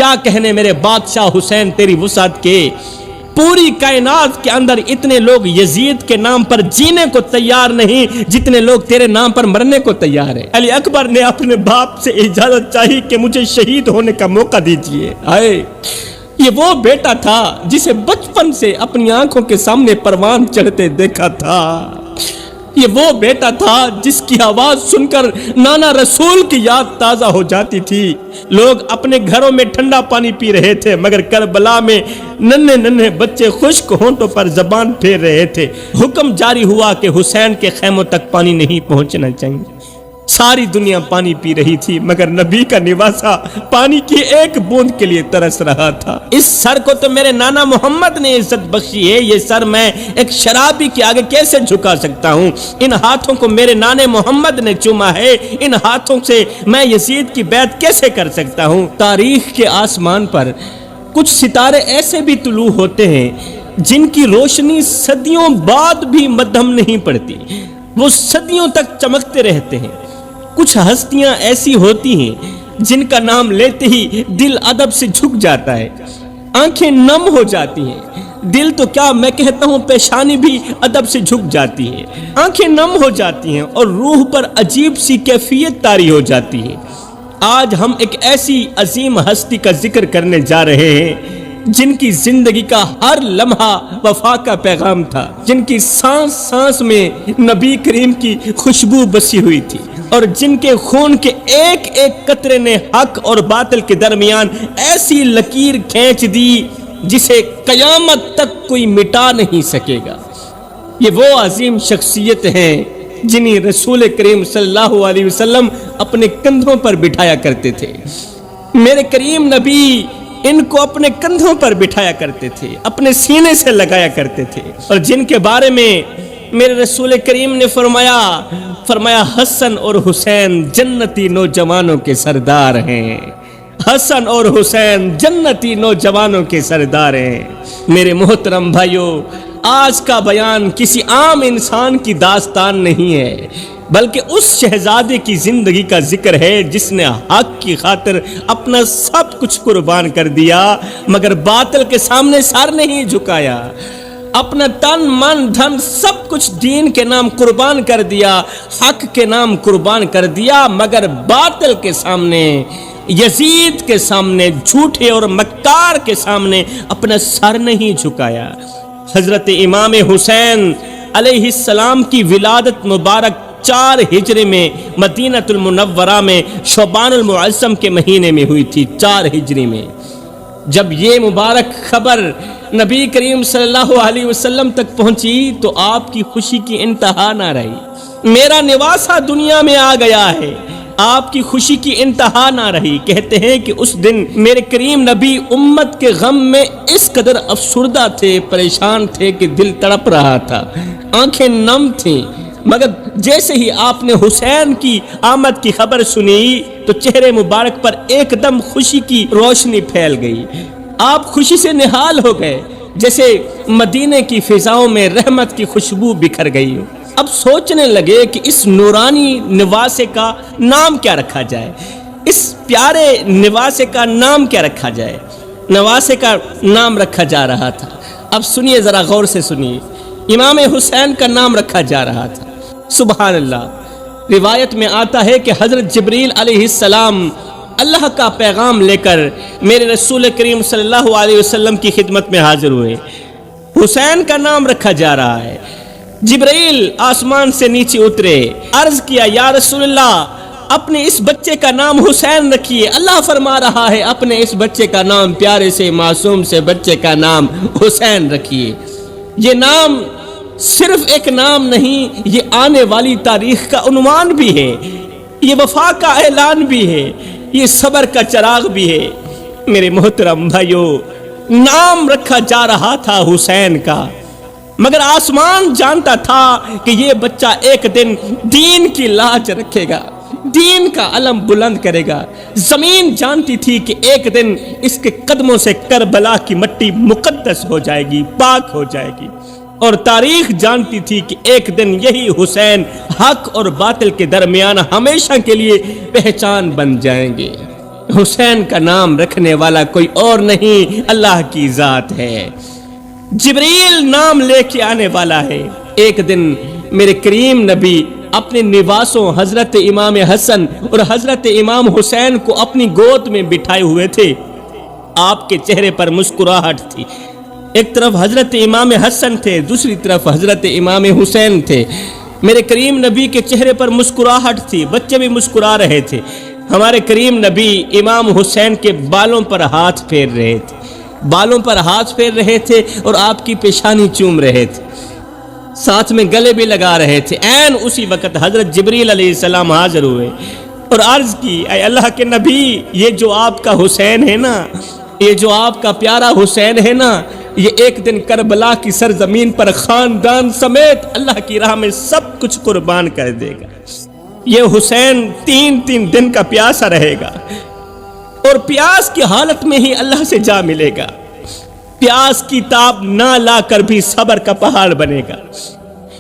کیا کہنے میرے بادشاہ حسین تیری وسعت کے، پوری کائنات کے اندر اتنے لوگ یزید کے نام پر جینے کو تیار نہیں جتنے لوگ تیرے نام پر مرنے کو تیار ہیں۔ علی اکبر نے اپنے باپ سے اجازت چاہی کہ مجھے شہید ہونے کا موقع دیجیے۔ یہ وہ بیٹا تھا جسے بچپن سے اپنی آنکھوں کے سامنے پروان چڑھتے دیکھا تھا، یہ وہ بیٹا تھا جس کی آواز سن کر نانا رسول کی یاد تازہ ہو جاتی تھی۔ لوگ اپنے گھروں میں ٹھنڈا پانی پی رہے تھے مگر کربلا میں ننھے ننھے بچے خشک ہونٹوں پر زبان پھیر رہے تھے۔ حکم جاری ہوا کہ حسین کے خیموں تک پانی نہیں پہنچنا چاہیے۔ ساری دنیا پانی پی رہی تھی مگر نبی کا نواسا پانی کی ایک بوند کے لیے ترس رہا تھا۔ اس سر کو تو میرے نانا محمد نے عزت بخشی ہے، یہ سر میں ایک شرابی کے آگے کیسے جھکا سکتا ہوں؟ ان ہاتھوں کو میرے نانے محمد نے چوما ہے، ان ہاتھوں سے میں یزید کی بیعت کیسے کر سکتا ہوں؟ تاریخ کے آسمان پر کچھ ستارے ایسے بھی طلوع ہوتے ہیں جن کی روشنی صدیوں بعد بھی مدھم نہیں پڑتی، وہ صدیوں تک چمکتے رہتے ہیں۔ کچھ ہستیاں ایسی ہوتی ہیں جن کا نام لیتے ہی دل ادب سے جھک جاتا ہے، آنکھیں نم ہو جاتی ہیں، دل تو کیا میں کہتا ہوں پیشانی بھی ادب سے جھک جاتی ہے، آنکھیں نم ہو جاتی ہیں اور روح پر عجیب سی کیفیت طاری ہو جاتی ہے۔ آج ہم ایک ایسی عظیم ہستی کا ذکر کرنے جا رہے ہیں جن کی زندگی کا ہر لمحہ وفا کا پیغام تھا، جن کی سانس سانس میں نبی کریم کی خوشبو بسی ہوئی تھی، اور جن کے خون کے ایک ایک قطرے نے حق اور باطل کے درمیان ایسی لکیر کھینچ دی جسے قیامت تک کوئی مٹا نہیں سکے گا۔ یہ وہ عظیم شخصیت ہیں جنہیں رسول کریم صلی اللہ علیہ وسلم اپنے کندھوں پر بٹھایا کرتے تھے۔ میرے کریم نبی ان کو اپنے کندھوں پر بٹھایا کرتے تھے، اپنے سینے سے لگایا کرتے تھے، اور جن کے بارے میں میرے رسول کریم نے فرمایا حسن اور حسین جنتی نوجوانوں کے سردار ہیں، حسن اور حسین جنتی نوجوانوں کے سردار ہیں۔ میرے محترم بھائیوں، آج کا بیان کسی عام انسان کی داستان نہیں ہے بلکہ اس شہزادے کی زندگی کا ذکر ہے جس نے حق کی خاطر اپنا سب کچھ قربان کر دیا مگر باطل کے سامنے سر نہیں جھکایا، اپنا تن من دھن سب کچھ دین کے نام قربان کر دیا، حق کے نام قربان کر دیا مگر باطل کے سامنے، یزید کے سامنے، جھوٹے اور مکار کے سامنے اپنا سر نہیں جھکایا۔ حضرت امام حسین علیہ السلام کی ولادت مبارک 4 ہجری میں مدینہ المنورہ میں شعبان المعظم کے مہینے میں ہوئی تھی، 4 ہجری میں۔ جب یہ مبارک خبر نبی کریم صلی اللہ علیہ وسلم تک پہنچی تو آپ کی خوشی کی انتہا نہ رہی۔ میرا نواسا دنیا میں آ گیا ہے، آپ کی خوشی کی انتہا نہ رہی۔ کہتے ہیں کہ اس دن میرے کریم نبی امت کے غم میں اس قدر افسردہ تھے، پریشان تھے کہ دل تڑپ رہا تھا، آنکھیں نم تھیں، مگر جیسے ہی آپ نے حسین کی آمد کی خبر سنی تو چہرے مبارک پر ایک دم خوشی کی روشنی پھیل گئی، آپ خوشی سے نہال ہو گئے جیسے مدینے کی فضاؤں میں رحمت کی خوشبو بکھر گئی ہو۔ اب سوچنے لگے کہ اس نورانی نواسے کا نام کیا رکھا جائے، اس پیارے نواسے کا نام کیا رکھا جائے۔ نواسے کا نام رکھا جا رہا تھا، اب سنیے ذرا غور سے سنیے، امام حسین کا نام رکھا جا رہا تھا۔ سبحان اللہ، روایت میں آتا ہے کہ حضرت جبریل علیہ السلام اللہ کا پیغام لے کر میرے رسول کریم صلی اللہ علیہ وسلم کی خدمت میں حاضر ہوئے، حسین کا نام رکھا جا رہا ہے۔ جبریل آسمان سے نیچے اترے، عرض کیا یا رسول اللہ اپنے اس بچے کا نام حسین رکھیے۔ اللہ فرما رہا ہے اپنے اس بچے کا نام، پیارے سے معصوم سے بچے کا نام حسین رکھیے۔ یہ نام صرف ایک نام نہیں، یہ آنے والی تاریخ کا عنوان بھی ہے، یہ وفا کا اعلان بھی ہے، یہ صبر کا چراغ بھی ہے۔ میرے محترم بھائیوں، نام رکھا جا رہا تھا حسین کا، مگر آسمان جانتا تھا کہ یہ بچہ ایک دن دین کی لاج رکھے گا، دین کا علم بلند کرے گا۔ زمین جانتی تھی کہ ایک دن اس کے قدموں سے کربلا کی مٹی مقدس ہو جائے گی، پاک ہو جائے گی، اور تاریخ جانتی تھی کہ ایک دن یہی حسین حق اور باطل کے درمیان ہمیشہ کے لیے پہچان بن جائیں گے۔ حسین کا نام رکھنے والا کوئی اور نہیں، اللہ کی ذات ہے۔ جبریل نام لے کے آنے والا ہے۔ ایک دن میرے کریم نبی اپنے نواسوں حضرت امام حسن اور حضرت امام حسین کو اپنی گود میں بٹھائے ہوئے تھے۔ آپ کے چہرے پر مسکراہٹ تھی۔ ایک طرف حضرت امام حسن تھے، دوسری طرف حضرت امام حسین تھے۔ میرے کریم نبی کے چہرے پر مسکراہٹ تھی، بچے بھی مسکرا رہے تھے۔ ہمارے کریم نبی امام حسین کے بالوں پر ہاتھ پھیر رہے تھے، بالوں پر ہاتھ پھیر رہے تھے اور آپ کی پیشانی چوم رہے تھے، ساتھ میں گلے بھی لگا رہے تھے۔ عین اسی وقت حضرت جبریل علیہ السلام حاضر ہوئے اور عرض کی، اے اللہ کے نبی، یہ جو آپ کا حسین ہے نا، یہ جو آپ کا پیارا حسین ہے نا، یہ ایک دن کربلا کی سرزمین پر خاندان سمیت اللہ کی راہ میں سب کچھ قربان کر دے گا۔ یہ حسین 3 دن کا پیاسا رہے گا اور پیاس کی حالت میں ہی اللہ سے جا ملے گا۔ پیاس کی تاب نہ لا کر بھی صبر کا پہاڑ بنے گا۔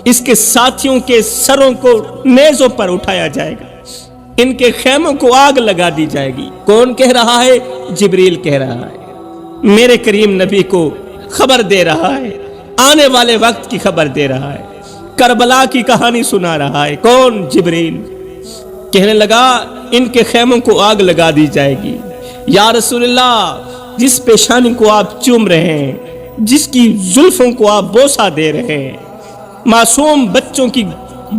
اس کے ساتھیوں کے سروں کو نیزوں پر اٹھایا جائے گا، ان کے خیموں کو آگ لگا دی جائے گی۔ کون کہہ رہا ہے؟ جبریل کہہ رہا ہے، میرے کریم نبی کو خبر دے رہا ہے، آنے والے وقت کی خبر دے رہا ہے، کربلا کی کہانی سنا رہا ہے۔ کون؟ جبریل۔ کہنے لگا ان کے خیموں کو آگ لگا دی جائے گی۔ یا رسول اللہ، جس پیشانی کو آپ چوم رہے ہیں، جس کی زلفوں کو آپ بوسہ دے رہے ہیں، معصوم بچوں کی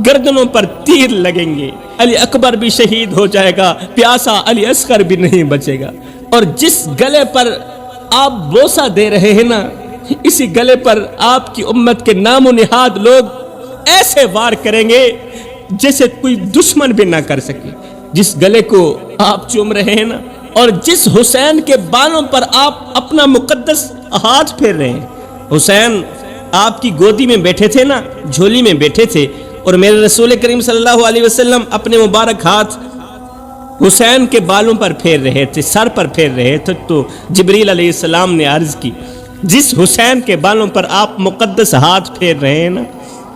گردنوں پر تیر لگیں گے، علی اکبر بھی شہید ہو جائے گا، پیاسا علی اصغر بھی نہیں بچے گا۔ اور جس گلے پر آپ بوسہ دے رہے ہیں نا، اسی گلے پر آپ کی امت کے نام و نہاد لوگ ایسے وار کریں گے جیسے کوئی دشمن بھی نہ کر سکے۔ جس گلے کو آپ چوم رہے ہیں نا، اور جس حسین کے بالوں پر آپ اپنا مقدس ہاتھ پھیر رہے ہیں، حسین آپ کی گودی میں بیٹھے تھے نا، جھولی میں بیٹھے تھے، اور میرے رسول کریم صلی اللہ علیہ وسلم اپنے مبارک ہاتھ حسین کے بالوں پر پھیر رہے تھے، سر پر پھیر رہے تھے، تو جبریل علیہ السلام نے عرض کی، جس حسین کے بالوں پر آپ مقدس ہاتھ پھیر رہے ہیں نا،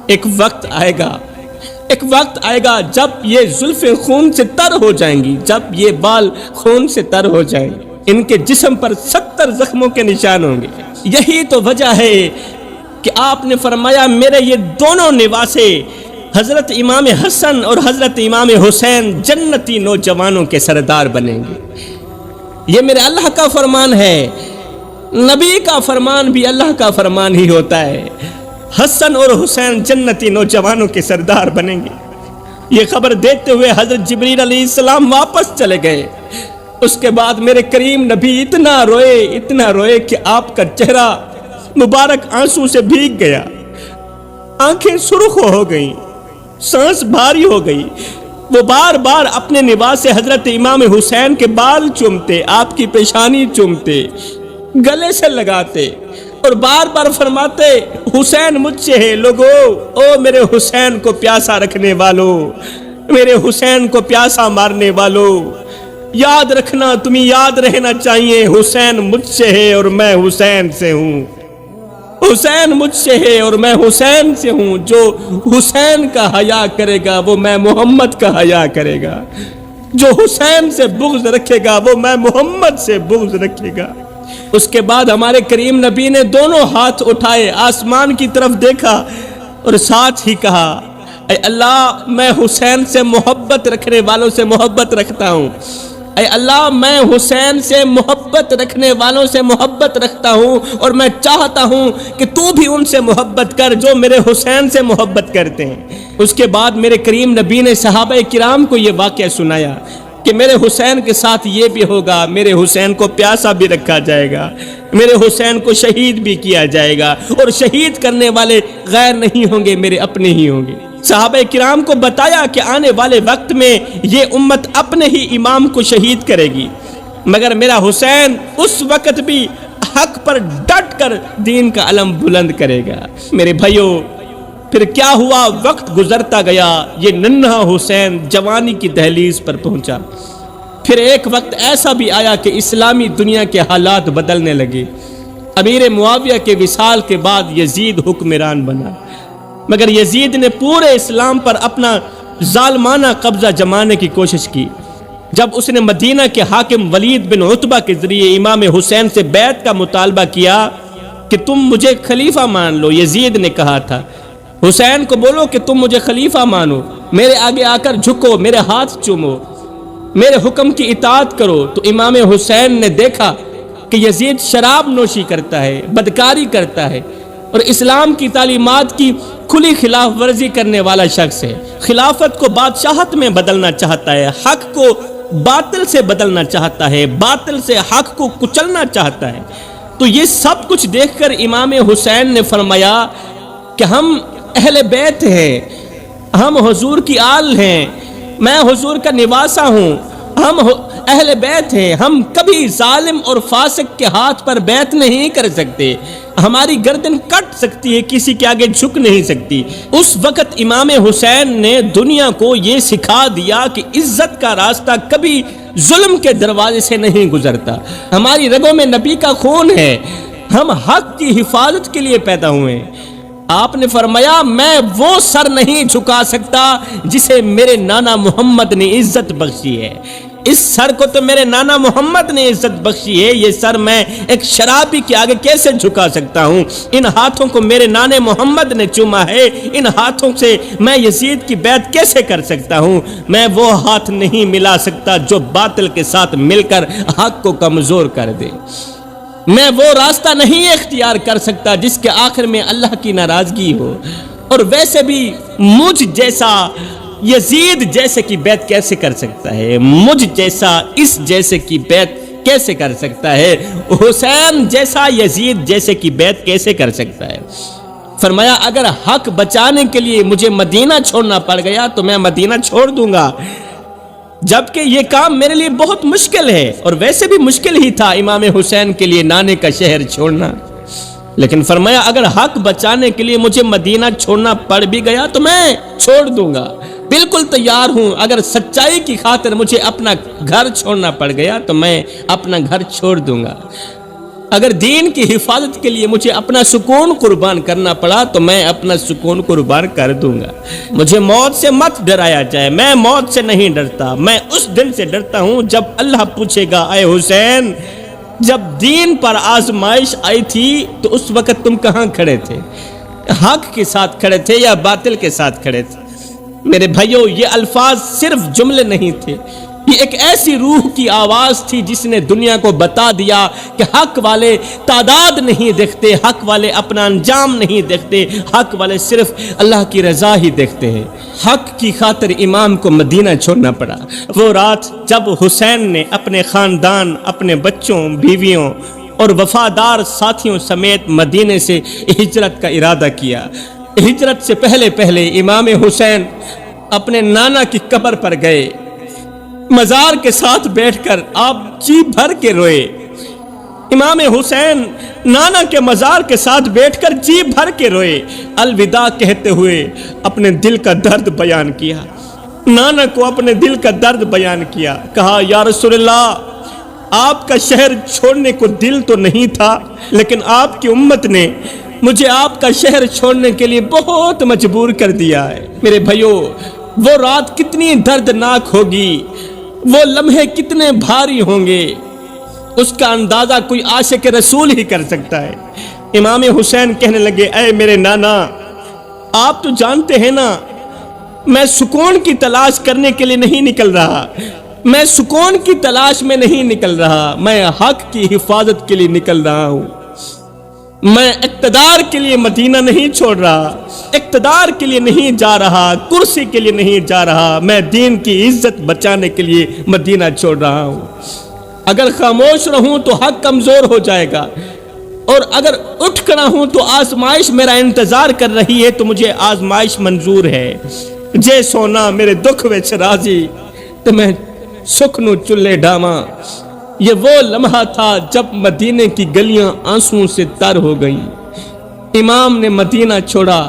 ایک وقت آئے گا جب یہ زلفیں خون سے تر ہو جائیں گی، جب یہ بال خون سے تر ہو جائیں گے، ان کے جسم پر 70 زخموں کے نشان ہوں گے۔ یہی تو وجہ ہے کہ آپ نے فرمایا میرے یہ دونوں نواسے حضرت امام حسن اور حضرت امام حسین جنتی نوجوانوں کے سردار بنیں گے۔ یہ میرے اللہ کا فرمان ہے، نبی کا فرمان بھی اللہ کا فرمان ہی ہوتا ہے۔ حسن اور حسین جنتی نوجوانوں کے سردار بنیں گے۔ یہ خبر دیتے ہوئے حضرت جبریل علیہ السلام واپس چلے گئے۔ اس کے بعد میرے کریم نبی اتنا روئے کہ آپ کا چہرہ مبارک آنسو سے بھیگ گیا، آنکھیں سرخ ہو گئیں، سانس بھاری ہو گئی۔ وہ بار بار اپنے نواز حضرت امام حسین کے بال چومتے، آپ کی پیشانی چومتے، گلے سے لگاتے اور بار بار فرماتے، حسین مجھ سے ہے لوگو، او میرے حسین کو پیاسا رکھنے والو، میرے حسین کو پیاسا مارنے والو، یاد رکھنا، تمہیں یاد رہنا چاہیے، حسین مجھ سے ہے اور میں حسین سے ہوں، حسین مجھ سے ہے اور میں حسین سے ہوں۔ جو حسین کا حیا کرے گا وہ میں محمد کا حیا کرے گا، جو حسین سے بغض رکھے گا وہ میں محمد سے بغض رکھے گا۔ اس کے بعد ہمارے کریم نبی نے دونوں ہاتھ اٹھائے، آسمان کی طرف دیکھا اور ساتھ ہی کہا، اے اللہ، میں حسین سے محبت رکھنے والوں سے محبت رکھتا ہوں، اے اللہ، میں حسین سے محبت رکھنے والوں سے محبت رکھتا ہوں، اور میں چاہتا ہوں کہ تو بھی ان سے محبت کر جو میرے حسین سے محبت کرتے ہیں۔ اس کے بعد میرے کریم نبی نے صحابہ کرام کو یہ واقعہ سنایا کہ میرے حسین کے ساتھ یہ بھی ہوگا، میرے حسین کو پیاسا بھی رکھا جائے گا، میرے حسین کو شہید بھی کیا جائے گا، اور شہید کرنے والے غیر نہیں ہوں گے، میرے اپنے ہی ہوں گے۔ صحابہ کرام کو بتایا کہ آنے والے وقت میں یہ امت اپنے ہی امام کو شہید کرے گی، مگر میرا حسین اس وقت بھی حق پر ڈٹ کر دین کا علم بلند کرے گا۔ میرے بھائیوں، پھر کیا ہوا؟ وقت گزرتا گیا، یہ ننھا حسین جوانی کی دہلیز پر پہنچا۔ پھر ایک وقت ایسا بھی آیا کہ اسلامی دنیا کے حالات بدلنے لگے۔ امیر معاویہ کے وصال کے بعد یزید حکمران بنا، مگر یزید نے پورے اسلام پر اپنا ظالمانہ قبضہ جمانے کی کوشش کی۔ جب اس نے مدینہ کے حاکم ولید بن عتبہ کے ذریعے امام حسین سے بیعت کا مطالبہ کیا کہ تم مجھے خلیفہ مان لو، یزید نے کہا تھا حسین کو بولو کہ تم مجھے خلیفہ مانو، میرے آگے آ کر جھکو، میرے ہاتھ چومو، میرے حکم کی اطاعت کرو۔ تو امام حسین نے دیکھا کہ یزید شراب نوشی کرتا ہے، بدکاری کرتا ہے اور اسلام کی تعلیمات کی کھلی خلاف ورزی کرنے والا شخص ہے، خلافت کو بادشاہت میں بدلنا چاہتا ہے، حق کو باطل سے بدلنا چاہتا ہے، باطل سے حق کو کچلنا چاہتا ہے۔ تو یہ سب کچھ دیکھ کر امام حسین نے فرمایا کہ ہم اہل بیت ہیں، ہم حضور کی آل ہیں، میں حضور کا نواسہ ہوں، ہم اہل بیت ہیں، ہم کبھی ظالم اور فاسق کے ہاتھ پر بیعت نہیں کر سکتے، ہماری گردن کٹ سکتی ہے، کسی کے آگے جھک نہیں سکتی۔ اس وقت امام حسین نے دنیا کو یہ سکھا دیا کہ عزت کا راستہ کبھی ظلم کے دروازے سے نہیں گزرتا، ہماری رگوں میں نبی کا خون ہے، ہم حق کی حفاظت کے لیے پیدا ہوئے ہیں۔ آپ نے فرمایا میں وہ سر نہیں جھکا سکتا جسے میرے نانا محمد نے عزت بخشی ہے، اس سر کو تو میرے نانا محمد نے عزت بخشی ہے، یہ سر میں ایک شرابی کے آگے کیسے جھکا سکتا ہوں؟ ان ہاتھوں کو میرے نانے محمد نے چوما ہے، ان ہاتھوں سے میں یزید کی بیعت کیسے کر سکتا ہوں؟ میں وہ ہاتھ نہیں ملا سکتا جو باطل کے ساتھ مل کر حق کو کمزور کر دے، میں وہ راستہ نہیں اختیار کر سکتا جس کے آخر میں اللہ کی ناراضگی ہو۔ اور ویسے بھی مجھ جیسا یزید جیسے کی بیعت کیسے کر سکتا ہے؟ مجھ جیسا اس جیسے کی بیعت کیسے کر سکتا ہے؟ حسین جیسا یزید جیسے کی بیعت کیسے کر سکتا ہے؟ فرمایا اگر حق بچانے کے لیے مجھے مدینہ چھوڑنا پڑ گیا تو میں مدینہ چھوڑ دوں گا، جبکہ یہ کام میرے لیے بہت مشکل ہے، اور ویسے بھی مشکل ہی تھا امام حسین کے لیے نانے کا شہر چھوڑنا، لیکن فرمایا اگر حق بچانے کے لیے مجھے مدینہ چھوڑنا پڑ بھی گیا تو میں چھوڑ دوں گا، بالکل تیار ہوں۔ اگر سچائی کی خاطر مجھے اپنا گھر چھوڑنا پڑ گیا تو میں اپنا گھر چھوڑ دوں گا، اگر دین کی حفاظت کے لیے مجھے اپنا سکون قربان کرنا پڑا تو میں اپنا سکون قربان کر دوں گا۔ مجھے موت سے مت ڈرایا جائے، میں موت سے نہیں ڈرتا، میں اس دن سے ڈرتا ہوں جب اللہ پوچھے گا اے حسین جب دین پر آزمائش آئی تھی تو اس وقت تم کہاں کھڑے تھے؟ حق کے ساتھ کھڑے تھے یا باطل کے ساتھ کھڑے تھے؟ میرے بھائیو یہ الفاظ صرف جملے نہیں تھے، یہ ایک ایسی روح کی آواز تھی جس نے دنیا کو بتا دیا کہ حق والے تعداد نہیں دیکھتے، حق والے اپنا انجام نہیں دیکھتے، حق والے صرف اللہ کی رضا ہی دیکھتے ہیں۔ حق کی خاطر امام کو مدینہ چھوڑنا پڑا۔ وہ رات جب حسین نے اپنے خاندان، اپنے بچوں، بیویوں اور وفادار ساتھیوں سمیت مدینے سے ہجرت کا ارادہ کیا، ہجرت سے پہلے امام حسین اپنے نانا کی قبر پر گئے، مزار کے ساتھ بیٹھ کر آپ جی بھر کے روئے۔ امام حسین نانا کے مزار کے ساتھ بیٹھ کر جی بھر کے روئے، الوداع کہتے ہوئے اپنے دل کا درد بیان کیا، نانا کو اپنے دل کا درد بیان کیا، کہا یا رسول اللہ آپ کا شہر چھوڑنے کو دل تو نہیں تھا، لیکن آپ کی امت نے مجھے آپ کا شہر چھوڑنے کے لیے بہت مجبور کر دیا ہے۔ میرے بھائیو وہ رات کتنی دردناک ہوگی، وہ لمحے کتنے بھاری ہوں گے، اس کا اندازہ کوئی عاشق رسول ہی کر سکتا ہے۔ امام حسین کہنے لگے اے میرے نانا آپ تو جانتے ہیں نا میں سکون کی تلاش کرنے کے لیے نہیں نکل رہا، میں سکون کی تلاش میں نہیں نکل رہا، میں حق کی حفاظت کے لیے نکل رہا ہوں، میں اقتدار کے لیے مدینہ نہیں چھوڑ رہا، اقتدار کے لیے نہیں جا رہا، کرسی کے لیے نہیں جا رہا، میں دین کی عزت بچانے کے لیے مدینہ چھوڑ رہا ہوں۔ اگر خاموش رہوں تو حق کمزور ہو جائے گا، اور اگر اٹھ کھڑا ہوں تو آزمائش میرا انتظار کر رہی ہے، تو مجھے آزمائش منظور ہے۔ جے سونا میرے دکھ وچ راضی تو میں سکھ نو چلے ڈاواں۔ یہ وہ لمحہ تھا جب مدینے کی گلیاں آنسوں سے تر ہو گئیں۔ امام نے مدینہ چھوڑا،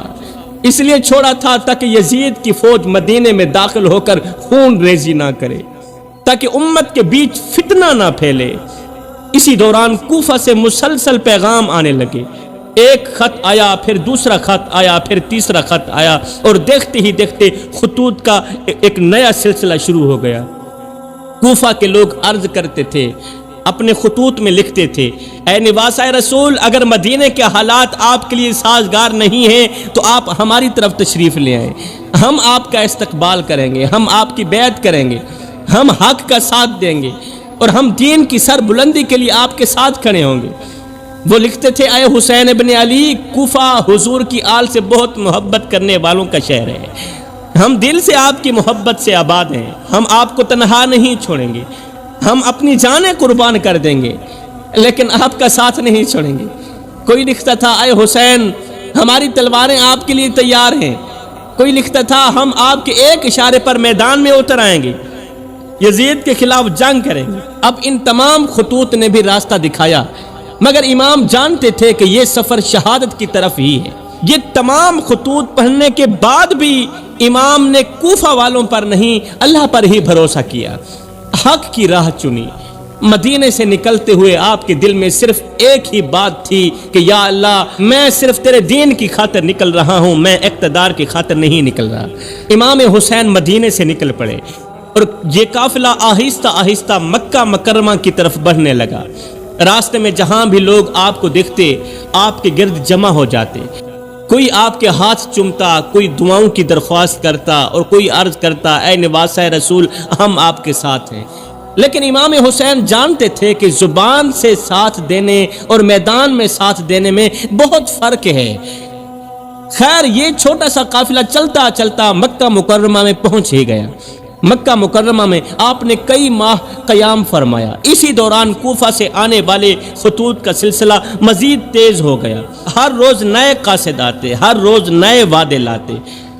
اس لیے چھوڑا تھا تاکہ یزید کی فوج مدینے میں داخل ہو کر خون ریزی نہ کرے، تاکہ امت کے بیچ فتنہ نہ پھیلے۔ اسی دوران کوفہ سے مسلسل پیغام آنے لگے، ایک خط آیا، پھر دوسرا خط آیا، پھر تیسرا خط آیا، اور دیکھتے ہی دیکھتے خطوط کا ایک نیا سلسلہ شروع ہو گیا۔ کوفہ کے لوگ عرض کرتے تھے، اپنے خطوط میں لکھتے تھے، اے نواسۂ رسول، اگر مدینے کے حالات آپ کے لیے سازگار نہیں ہیں تو آپ ہماری طرف تشریف لے آئیں، ہم آپ کا استقبال کریں گے، ہم آپ کی بیعت کریں گے، ہم حق کا ساتھ دیں گے اور ہم دین کی سر بلندی کے لیے آپ کے ساتھ کھڑے ہوں گے۔ وہ لکھتے تھے، اے حسین ابن علی، کوفہ حضور کی آل سے بہت محبت کرنے والوں کا شہر ہے، ہم دل سے آپ کی محبت سے آباد ہیں، ہم آپ کو تنہا نہیں چھوڑیں گے، ہم اپنی جانیں قربان کر دیں گے لیکن آپ کا ساتھ نہیں چھوڑیں گے۔ کوئی لکھتا تھا، اے حسین، ہماری تلواریں آپ کے لیے تیار ہیں، کوئی لکھتا تھا، ہم آپ کے ایک اشارے پر میدان میں اتر آئیں گے، یزید کے خلاف جنگ کریں گے۔ اب ان تمام خطوط نے بھی راستہ دکھایا، مگر امام جانتے تھے کہ یہ سفر شہادت کی طرف ہی ہے۔ یہ تمام خطوط پڑھنے کے بعد بھی امام نے کوفہ والوں پر نہیں، اللہ پر ہی بھروسہ کیا، حق کی راہ چنی۔ مدینے سے نکلتے ہوئے آپ کے دل میں صرف ایک ہی بات تھی کہ یا اللہ، میں صرف تیرے دین کی خاطر نکل رہا ہوں، میں اقتدار کی خاطر نہیں نکل رہا۔ امام حسین مدینے سے نکل پڑے اور یہ قافلہ آہستہ آہستہ مکہ مکرمہ کی طرف بڑھنے لگا۔ راستے میں جہاں بھی لوگ آپ کو دیکھتے، آپ کے گرد جمع ہو جاتے، کوئی آپ کے ہاتھ چومتا، کوئی دعاؤں کی درخواست کرتا اور کوئی عرض کرتا، اے نواسۂ رسول، ہم آپ کے ساتھ ہیں۔ لیکن امام حسین جانتے تھے کہ زبان سے ساتھ دینے اور میدان میں ساتھ دینے میں بہت فرق ہے۔ خیر، یہ چھوٹا سا قافلہ چلتا چلتا مکہ مکرمہ میں پہنچ ہی گیا۔ مکہ مکرمہ میں آپ نے کئی ماہ قیام فرمایا۔ اسی دوران کوفہ سے آنے والے خطوط کا سلسلہ مزید تیز ہو گیا۔ ہر روز نئے قاصد آتے، ہر روز نئے وعدے لاتے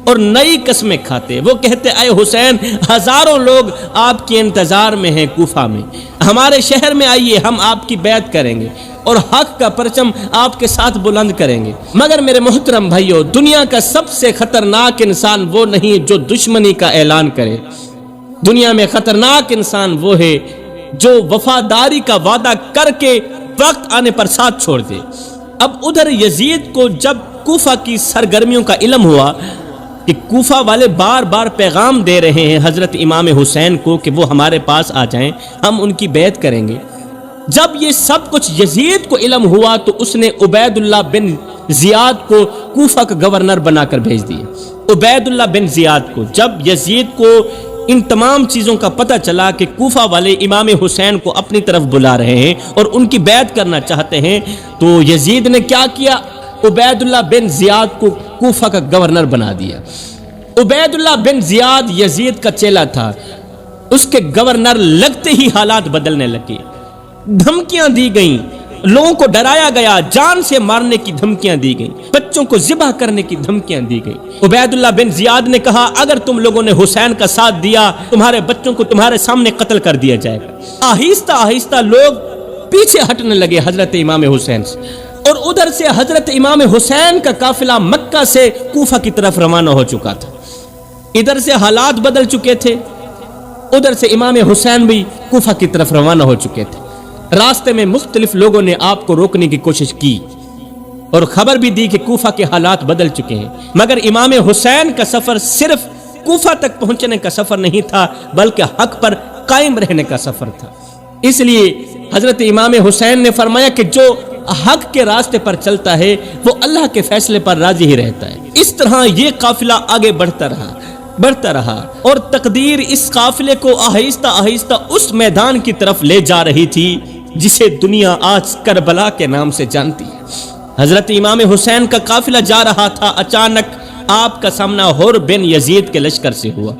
اور نئی قسمیں کھاتے۔ وہ کہتے، اے حسین، ہزاروں لوگ آپ کے انتظار میں ہیں کوفہ میں، ہمارے شہر میں آئیے، ہم آپ کی بیعت کریں گے اور حق کا پرچم آپ کے ساتھ بلند کریں گے۔ مگر میرے محترم بھائیو، دنیا کا سب سے خطرناک انسان وہ نہیں جو دشمنی کا اعلان کرے، دنیا میں خطرناک انسان وہ ہے جو وفاداری کا وعدہ کر کے وقت آنے پر ساتھ چھوڑ دے۔ اب ادھر یزید کو جب کوفہ کی سرگرمیوں کا علم ہوا کہ کوفہ والے بار بار پیغام دے رہے ہیں حضرت امام حسین کو کہ وہ ہمارے پاس آ جائیں، ہم ان کی بیعت کریں گے، جب یہ سب کچھ یزید کو علم ہوا تو اس نے عبید اللہ بن زیاد کو کوفہ کا گورنر بنا کر بھیج دیا۔ عبید اللہ بن زیاد کو جب یزید کو ان تمام چیزوں کا پتہ چلا کہ کوفہ والے امام حسین کو اپنی طرف بلا رہے ہیں اور ان کی بیعت کرنا چاہتے ہیں، تو یزید نے کیا کیا؟ عبید اللہ بن زیاد کو کوفہ کا گورنر بنا دیا۔ عبید اللہ بن زیاد یزید کا چیلا تھا، اس کے گورنر لگتے ہی حالات بدلنے لگے، دھمکیاں دی گئیں، لوگوں کو ڈرایا گیا، جان سے مارنے کی دھمکیاں دی گئیں، بچوں کو ذبح کرنے کی دھمکیاں دی گئیں۔ عبید اللہ بن زیاد نے کہا، اگر تم لوگوں نے حسین کا ساتھ دیا، تمہارے بچوں کو تمہارے سامنے قتل کر دیا جائے گا۔ آہستہ آہستہ لوگ پیچھے ہٹنے لگے حضرت امام حسین سے، اور ادھر سے حضرت امام حسین کا قافلہ مکہ سے کوفہ کی طرف روانہ ہو چکا تھا۔ ادھر سے حالات بدل چکے تھے، ادھر سے امام حسین بھی کوفہ کی طرف روانہ ہو چکے تھے۔ راستے میں مختلف لوگوں نے آپ کو روکنے کی کوشش کی اور خبر بھی دی کہ کوفہ کے حالات بدل چکے ہیں، مگر امام حسین کا سفر صرف کوفہ تک پہنچنے کا سفر نہیں تھا، بلکہ حق پر قائم رہنے کا سفر تھا۔ اس لیے حضرت امام حسین نے فرمایا کہ جو حق کے راستے پر چلتا ہے وہ اللہ کے فیصلے پر راضی ہی رہتا ہے۔ اس طرح یہ قافلہ آگے بڑھتا رہا اور تقدیر اس قافلے کو آہستہ آہستہ اس میدان کی طرف لے جا رہی تھی جسے دنیا آج کربلا کے نام سے جانتی ہے۔ حضرت امام حسین کا قافلہ جا رہا تھا، اچانک آپ کا سامنا حر بن یزید کے لشکر سے ہوا۔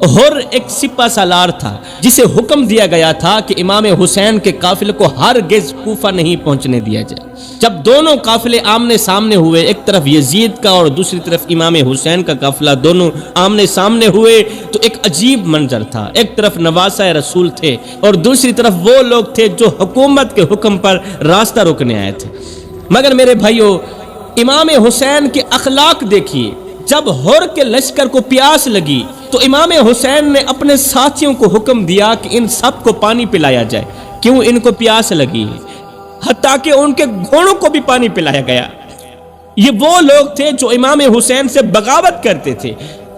حر ایک سپہ سالار تھا جسے حکم دیا گیا تھا کہ امام حسین کے قافلے کو ہرگز کوفہ نہیں پہنچنے دیا جائے۔ جب دونوں قافلے آمنے سامنے ہوئے، ایک طرف یزید کا اور دوسری طرف امام حسین کا قافلہ، دونوں آمنے سامنے ہوئے تو ایک عجیب منظر تھا۔ ایک طرف نواسۂ رسول تھے اور دوسری طرف وہ لوگ تھے جو حکومت کے حکم پر راستہ روکنے آئے تھے۔ مگر میرے بھائیو، امام حسین کے اخلاق دیکھیے۔ جب حر کے لشکر کو پیاس لگی تو امام حسین نے اپنے ساتھیوں کو حکم دیا کہ ان سب کو پانی پلایا جائے، کیوں ان کو پیاس لگی ہے، حتیٰ کہ ان کے گھوڑوں کو بھی پانی پلایا گیا۔ یہ وہ لوگ تھے جو امام حسین سے بغاوت کرتے تھے،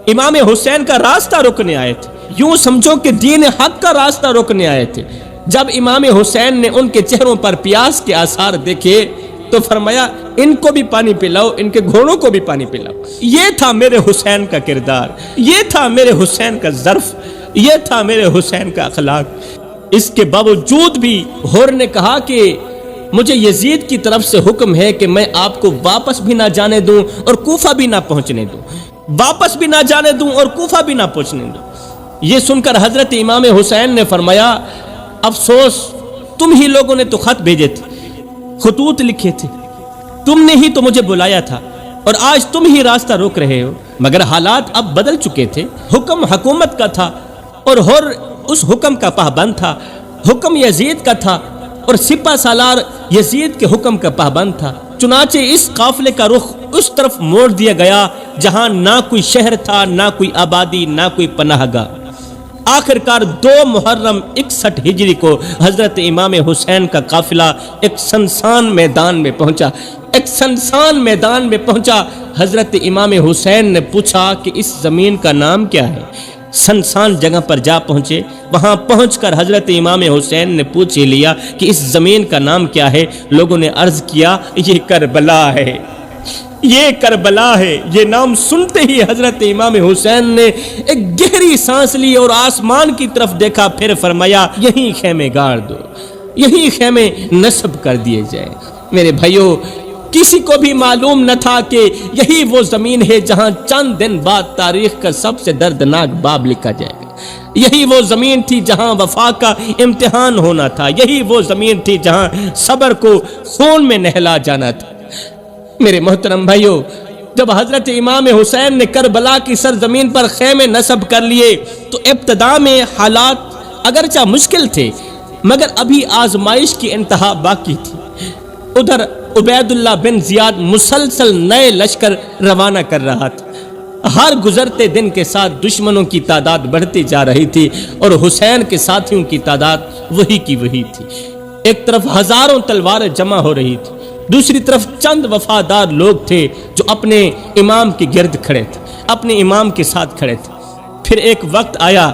امام حسین کا راستہ روکنے آئے تھے، یوں سمجھو کہ دین حق کا راستہ روکنے آئے تھے۔ جب امام حسین نے ان کے چہروں پر پیاس کے آثار دیکھے تو فرمایا ان کو بھی پانی پلاؤ، ان کے گھوڑوں کو بھی پانی پلاؤ۔ یہ تھا میرے حسین کا کردار، یہ تھا میرے حسین کا ظرف، یہ تھا میرے حسین کا اخلاق۔ اس کے باوجود بھی حر نے کہا کہ مجھے یزید کی طرف سے حکم ہے کہ میں آپ کو واپس بھی نہ جانے دوں اور کوفہ بھی نہ پہنچنے دوں، واپس بھی نہ جانے دوں اور کوفہ بھی نہ پہنچنے دوں۔ یہ سن کر حضرت امام حسین نے فرمایا افسوس، تم ہی لوگوں نے تو خط بھیجے تھے، خطوط لکھے تھے، تم نے ہی تو مجھے بلایا تھا اور آج تم ہی راستہ روک رہے ہو۔ مگر حالات اب بدل چکے تھے، حکم حکومت کا تھا اور حر اس حکم کا پابند تھا، حکم یزید کا تھا اور سپہ سالار یزید کے حکم کا پابند تھا۔ چنانچہ اس قافلے کا رخ اس طرف موڑ دیا گیا جہاں نہ کوئی شہر تھا، نہ کوئی آبادی، نہ کوئی پناہ گاہ۔ آخر کار 2 محرم 61 ہجری کو حضرت امام حسین کا قافلہ ایک سنسان میدان میں پہنچا، ایک سنسان میدان میں پہنچا۔ حضرت امام حسین نے پوچھا کہ اس زمین کا نام کیا ہے؟ سنسان جگہ پر جا پہنچے، وہاں پہنچ کر حضرت امام حسین نے پوچھ ہی لیا کہ اس زمین کا نام کیا ہے۔ لوگوں نے عرض کیا یہ کربلا ہے، یہ کربلا ہے۔ یہ نام سنتے ہی حضرت امام حسین نے ایک گہری سانس لی اور آسمان کی طرف دیکھا، پھر فرمایا یہیں خیمے گاڑ دو، یہیں خیمے نصب کر دیے جائیں۔ میرے بھائیوں، کسی کو بھی معلوم نہ تھا کہ یہی وہ زمین ہے جہاں چند دن بعد تاریخ کا سب سے دردناک باب لکھا جائے گا۔ یہی وہ زمین تھی جہاں وفا کا امتحان ہونا تھا، یہی وہ زمین تھی جہاں صبر کو خون میں نہلا جانا تھا۔ میرے محترم بھائیوں، جب حضرت امام حسین نے کربلا کی سرزمین پر خیمے نصب کر لیے تو ابتدا میں حالات اگرچہ مشکل تھے مگر ابھی آزمائش کی انتہا باقی تھی۔ ادھر عبید اللہ بن زیاد مسلسل نئے لشکر روانہ کر رہا تھا۔ ہر گزرتے دن کے ساتھ دشمنوں کی تعداد بڑھتی جا رہی تھی اور حسین کے ساتھیوں کی تعداد وہی کی وہی تھی۔ ایک طرف ہزاروں تلواریں جمع ہو رہی تھی، دوسری طرف چند وفادار لوگ تھے جو اپنے امام کے گرد کھڑے تھے، اپنے امام کے ساتھ کھڑے تھے۔ پھر ایک وقت آیا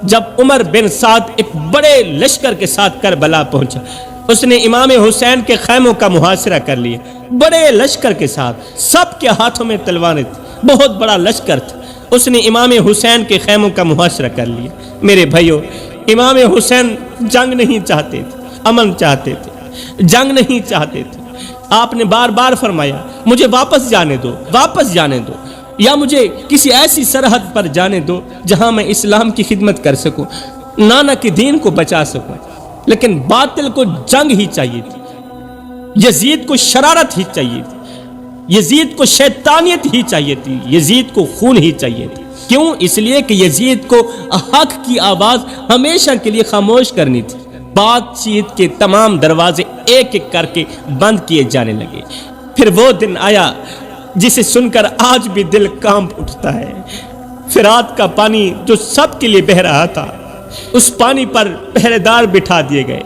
جب عمر بن سعد ایک بڑے لشکر کے ساتھ کربلا پہنچا۔ اس نے امام حسین کے خیموں کا محاصرہ کر لیا، بڑے لشکر کے ساتھ، سب کے ہاتھوں میں تلواریں تھیں، بہت بڑا لشکر تھا۔ اس نے امام حسین کے خیموں کا محاصرہ کر لیا۔ میرے بھائیوں، امام حسین جنگ نہیں چاہتے تھے، امن چاہتے تھے، جنگ نہیں چاہتے تھے۔ آپ نے بار بار فرمایا مجھے واپس جانے دو، واپس جانے دو، یا مجھے کسی ایسی سرحد پر جانے دو جہاں میں اسلام کی خدمت کر سکوں، نانا کے دین کو بچا سکوں۔ لیکن باطل کو جنگ ہی چاہیے تھی، یزید کو شرارت ہی چاہیے تھی، یزید کو شیطانیت ہی چاہیے تھی، یزید کو خون ہی چاہیے تھی۔ کیوں؟ اس لیے کہ یزید کو حق کی آواز ہمیشہ کے لیے خاموش کرنی تھی۔ بات چیت کے تمام دروازے ایک ایک کر کے بند کیے جانے لگے۔ پھر وہ دن آیا جسے سن کر آج بھی دل کانپ اٹھتا ہے۔ فرات کا پانی جو سب کے لیے بہہ رہا تھا، اس پانی پر پہرے دار بٹھا دیے گئے۔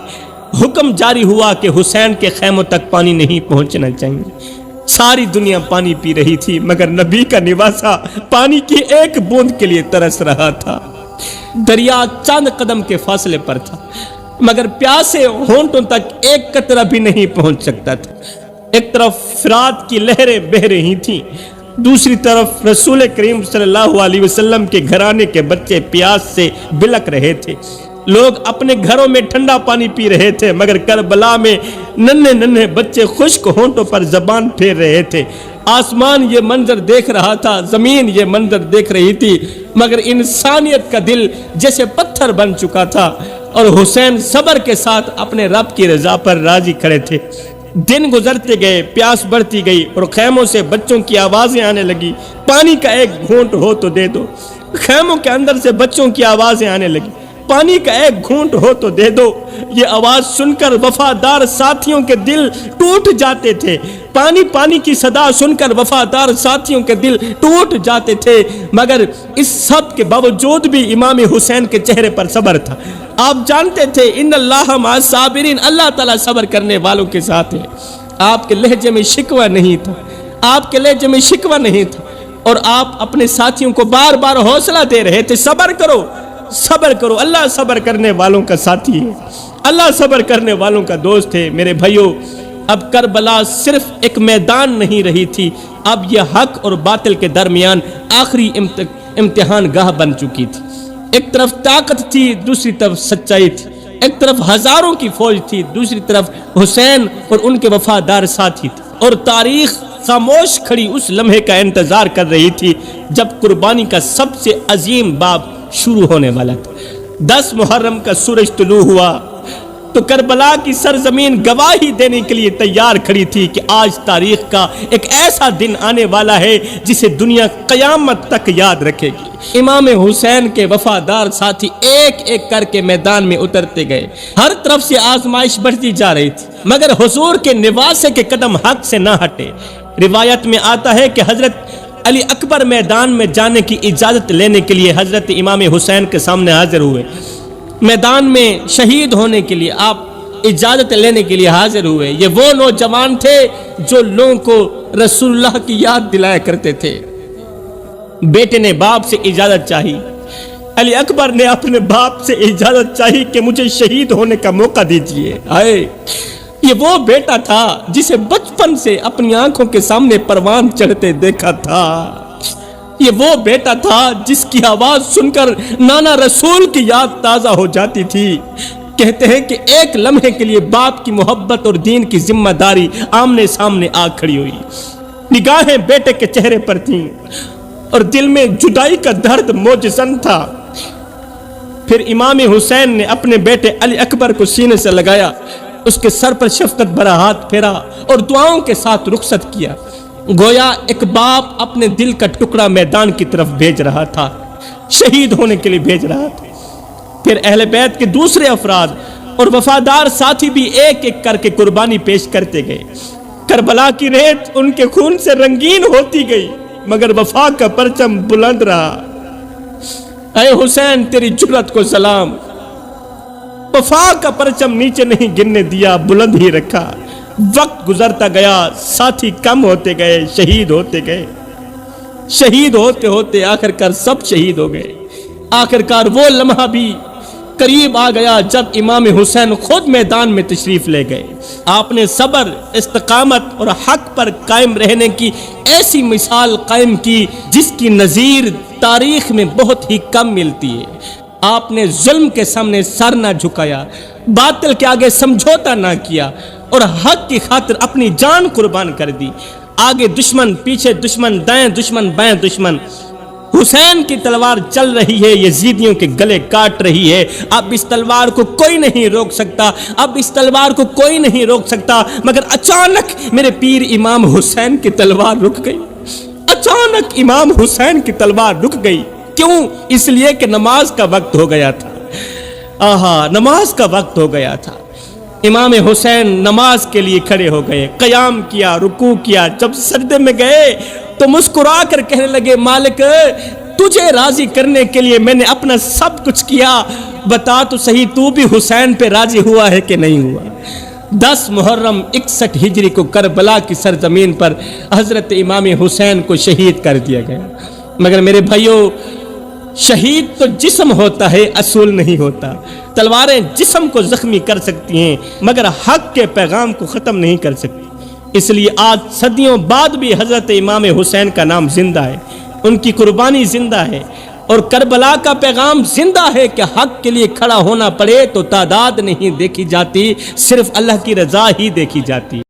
حکم جاری ہوا کہ حسین کے خیموں تک پانی نہیں پہنچنا چاہیے۔ ساری دنیا پانی پی رہی تھی مگر نبی کا نواسا پانی کی ایک بوند کے لیے ترس رہا تھا۔ دریا چند قدم کے فاصلے پر تھا مگر پیاسے ہونٹوں تک ایک قطرہ بھی نہیں پہنچ سکتا تھا۔ ایک طرف فرات کی لہریں بہہ رہی تھیں، دوسری طرف رسول کریم صلی اللہ علیہ وسلم کے گھرانے کے بچے پیاس سے بلک رہے تھے۔ لوگ اپنے گھروں میں ٹھنڈا پانی پی رہے تھے مگر کربلا میں ننھے ننھے بچے خشک ہونٹوں پر زبان پھیر رہے تھے۔ آسمان یہ منظر دیکھ رہا تھا، زمین یہ منظر دیکھ رہی تھی مگر انسانیت کا دل جیسے پتھر بن چکا تھا اور حسین صبر کے ساتھ اپنے رب کی رضا پر راضی کھڑے تھے۔ دن گزرتے گئے، پیاس بڑھتی گئی اور خیموں سے بچوں کی آوازیں آنے لگی، پانی کا ایک گھونٹ ہو تو دے دو۔ خیموں کے اندر سے بچوں کی آوازیں آنے لگی، پانی کا ایک گھونٹ ہو تو دے دو۔ یہ آواز سن کر وفادار ساتھیوں کے دل ٹوٹ جاتے تھے، پانی پانی کی صدا سن کر وفادار ساتھیوں کے دل ٹوٹ جاتے تھے مگر اس سب کے باوجود بھی امام حسین کے چہرے پر صبر تھا۔ آپ جانتے تھے ان اللہ مع الصابرین، اللہ تعالیٰ صبر کرنے والوں کے ساتھ ہے۔ آپ کے لہجے میں شکوہ نہیں تھا، آپ کے لہجے میں شکوہ نہیں تھا اور آپ اپنے ساتھیوں کو بار بار حوصلہ دے رہے تھے، صبر کرو، صبر کرو، اللہ صبر کرنے والوں کا ساتھی ہے، اللہ صبر کرنے والوں کا دوست ہے۔ میرے بھائیو، اب کربلا صرف ایک میدان نہیں رہی تھی، اب یہ حق اور باطل کے درمیان آخری امتحان گاہ بن چکی تھی۔ ایک طرف طاقت تھی، دوسری طرف سچائی تھی، ایک طرف ہزاروں کی فوج تھی، دوسری طرف حسین اور ان کے وفادار ساتھی تھے، اور تاریخ خاموش کھڑی اس لمحے کا انتظار کر رہی تھی جب قربانی کا سب سے عظیم باب شروع ہونے والا تھا۔ 10 محرم کا سورج طلوع ہوا تو کربلا کی سرزمین گواہی دینے کے لیے تیار کھڑی تھی کہ آج تاریخ کا ایک ایسا دن آنے والا ہے جسے دنیا قیامت تک یاد رکھے گی۔ امام حسین کے وفادار ساتھی ایک ایک کر کے میدان میں اترتے گئے، ہر طرف سے آزمائش بڑھتی جا رہی تھی، مگر حضور کے نواسے کے قدم حق سے نہ ہٹے۔ روایت میں آتا ہے کہ حضرت علی اکبر میدان میں جانے کی اجازت لینے کے لیے حضرت امام حسین کے سامنے حاضر ہوئے، میدان میں شہید ہونے کے لیے آپ اجازت لینے کے لیے حاضر ہوئے۔ یہ وہ نوجوان تھے جو لوگوں کو رسول اللہ کی یاد دلایا کرتے تھے۔ بیٹے نے باپ سے اجازت چاہی، علی اکبر نے اپنے باپ سے اجازت چاہی کہ مجھے شہید ہونے کا موقع دیجیے۔ یہ وہ بیٹا تھا جسے بچپن سے اپنی آنکھوں کے سامنے پروان چڑھتے دیکھا تھا، یہ وہ بیٹا تھا جس کی آواز سن کر نانا رسول کی یاد تازہ ہو جاتی تھی۔ کہتے ہیں کہ ایک لمحے کے لیے باپ کی محبت اور دین کی ذمہ داری آمنے سامنے آ کھڑی ہوئی، نگاہیں بیٹے کے چہرے پر تھیں اور دل میں جدائی کا درد موجزن تھا۔ پھر امام حسین نے اپنے بیٹے علی اکبر کو سینے سے لگایا، اس کے سر پر شفقت بھرا ہاتھ پھیرا اور دعاؤں کے ساتھ رخصت کیا، گویا ایک باپ اپنے دل کا ٹکڑا میدان کی طرف بھیج رہا تھا، شہید ہونے کے لیے بھیج رہا تھا۔ پھر اہل بیت کے دوسرے افراد اور وفادار ساتھی بھی ایک ایک کر کے قربانی پیش کرتے گئے۔ کربلا کی ریت ان کے خون سے رنگین ہوتی گئی، مگر وفا کا پرچم بلند رہا۔ اے حسین، تیری جرت کو سلام، وفا کا پرچم نیچے نہیں گرنے دیا، بلند ہی رکھا۔ وقت گزرتا گیا، ساتھی کم ہوتے گئے، شہید ہوتے گئے، شہید ہوتے ہوتے آخرکار سب شہید ہو گئے۔ آخرکار وہ لمحہ بھی قریب آ گیا جب امام حسین خود میدان میں تشریف لے گئے۔ آپ نے صبر، استقامت اور حق پر قائم رہنے کی ایسی مثال قائم کی جس کی نظیر تاریخ میں بہت ہی کم ملتی ہے۔ آپ نے ظلم کے سامنے سر نہ جھکایا، باطل کے آگے سمجھوتا نہ کیا اور حق کی خاطر اپنی جان قربان کر دی۔ آگے دشمن، پیچھے دشمن، دائیں دشمن، بائیں دشمن، حسین کی تلوار چل رہی ہے، یزیدیوں کے گلے کاٹ رہی ہے۔ اب اس تلوار کو کوئی نہیں روک سکتا، اب اس تلوار کو کوئی نہیں روک سکتا، مگر اچانک میرے پیر امام حسین کی تلوار رک گئی، اچانک امام حسین کی تلوار رک گئی۔ کیوں؟ اس لیے کہ نماز کا وقت ہو گیا تھا۔ نماز کا وقت ہو گیا تھا۔ امام حسین نماز کے لیے کھڑے ہو گئے، قیام کیا، رکوع کیا۔ جب سجدے میں گئے تو مسکرا کر کہنے لگے، مالک تجھے راضی کرنے کے لیے میں نے اپنا سب کچھ کیا، بتا تو صحیح تو بھی حسین پہ راضی ہوا ہے کہ نہیں ہوا۔ 10 محرم 61 ہجری کو کربلا کی سرزمین پر حضرت امام حسین کو شہید کر دیا گیا۔ مگر میرے بھائیوں، شہید تو جسم ہوتا ہے، اصول نہیں ہوتا۔ تلواریں جسم کو زخمی کر سکتی ہیں مگر حق کے پیغام کو ختم نہیں کر سکتی۔ اس لیے آج صدیوں بعد بھی حضرت امام حسین کا نام زندہ ہے، ان کی قربانی زندہ ہے، اور کربلا کا پیغام زندہ ہے کہ حق کے لیے کھڑا ہونا پڑے تو تعداد نہیں دیکھی جاتی، صرف اللہ کی رضا ہی دیکھی جاتی ہے۔